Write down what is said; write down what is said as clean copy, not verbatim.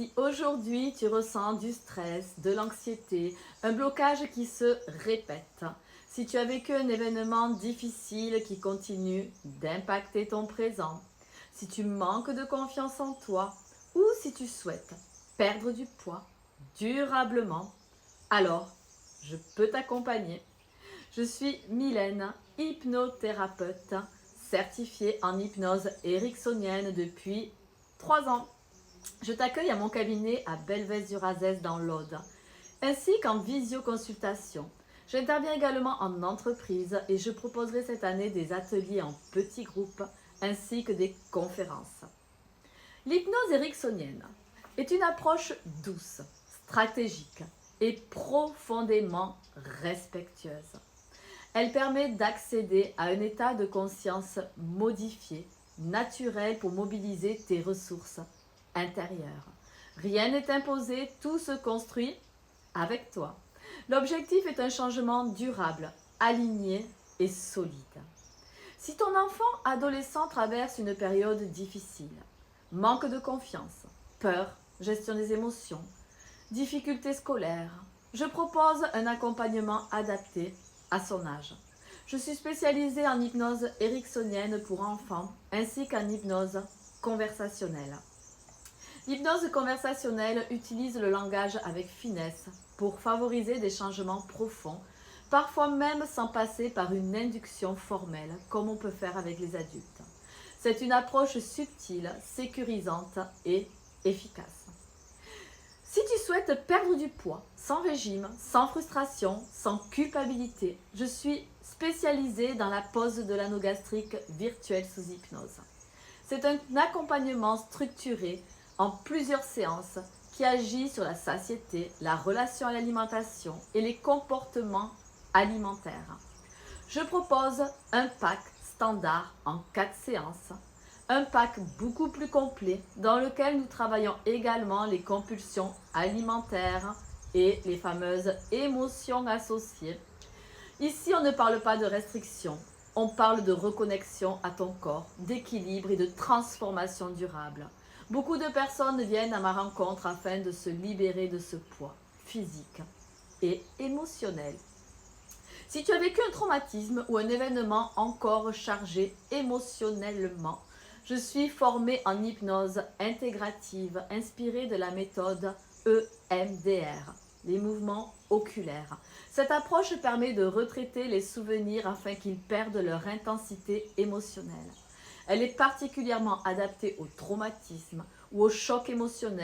Si aujourd'hui tu ressens du stress, de l'anxiété, un blocage qui se répète, si tu as vécu un événement difficile qui continue d'impacter ton présent, si tu manques de confiance en toi ou si tu souhaites perdre du poids durablement, alors je peux t'accompagner. Je suis Mylène, hypnothérapeute certifiée en hypnose ericksonienne depuis 3 ans. Je t'accueille à mon cabinet à Belvès-du-Razès dans l'Aude, ainsi qu'en visioconsultation. J'interviens également en entreprise et je proposerai cette année des ateliers en petits groupes ainsi que des conférences. L'hypnose ericksonienne est une approche douce, stratégique et profondément respectueuse. Elle permet d'accéder à un état de conscience modifié, naturel pour mobiliser tes ressources intérieures. Rien n'est imposé, tout se construit avec toi. L'objectif est un changement durable, aligné et solide. Si ton enfant adolescent traverse une période difficile, manque de confiance, peur, gestion des émotions, difficultés scolaires, je propose un accompagnement adapté à son âge. Je suis spécialisée en hypnose ericksonienne pour enfants ainsi qu'en hypnose conversationnelle. L'hypnose conversationnelle utilise le langage avec finesse pour favoriser des changements profonds, parfois même sans passer par une induction formelle comme on peut faire avec les adultes. C'est une approche subtile, sécurisante et efficace. Si tu souhaites perdre du poids, sans régime, sans frustration, sans culpabilité, je suis spécialisée dans la pose de l'anneau gastrique virtuel sous hypnose. C'est un accompagnement structuré en plusieurs séances qui agit sur la satiété, la relation à l'alimentation et les comportements alimentaires. Je propose un pack standard en 4 séances, un pack beaucoup plus complet dans lequel nous travaillons également les compulsions alimentaires et les fameuses émotions associées. Ici, on ne parle pas de restriction, on parle de reconnexion à ton corps, d'équilibre et de transformation durable. Beaucoup de personnes viennent à ma rencontre afin de se libérer de ce poids physique et émotionnel. Si tu as vécu un traumatisme ou un événement encore chargé émotionnellement, je suis formée en hypnose intégrative inspirée de la méthode EMDR, les mouvements oculaires. Cette approche permet de retraiter les souvenirs afin qu'ils perdent leur intensité émotionnelle. Elle est particulièrement adaptée au traumatisme ou au choc émotionnel